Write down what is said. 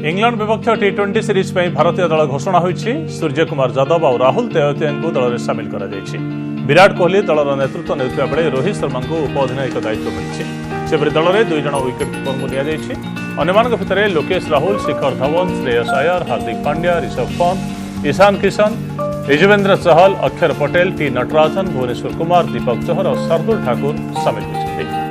England विपक्ष टी20 series में भारतीय दल घोषणा होईछि। सूर्य कुमार यादव और राहुल तेवतिया को दल में सामिल करा जायछि। विराट कोहली दलर नेतृत्व नेउथिबा बेले रोहित शर्मा को उपअधिनायक दायित्व मिलिछि। सेपरि दल में 2 जण विकेट कीपर को निया जायछि। अन्यमानक भितर लोकेश राहुल, शिखर धवन, श्रेयस अय्यर, हार्दिक पांड्या, ऋषभ पंत, ईशान किशन, यजुवेंद्र चहल, अक्षर पटेल, टी नटराजन, भुवनेश्वर कुमार, दीपक चहर और शार्दुल ठाकुर सामिल होइछथि।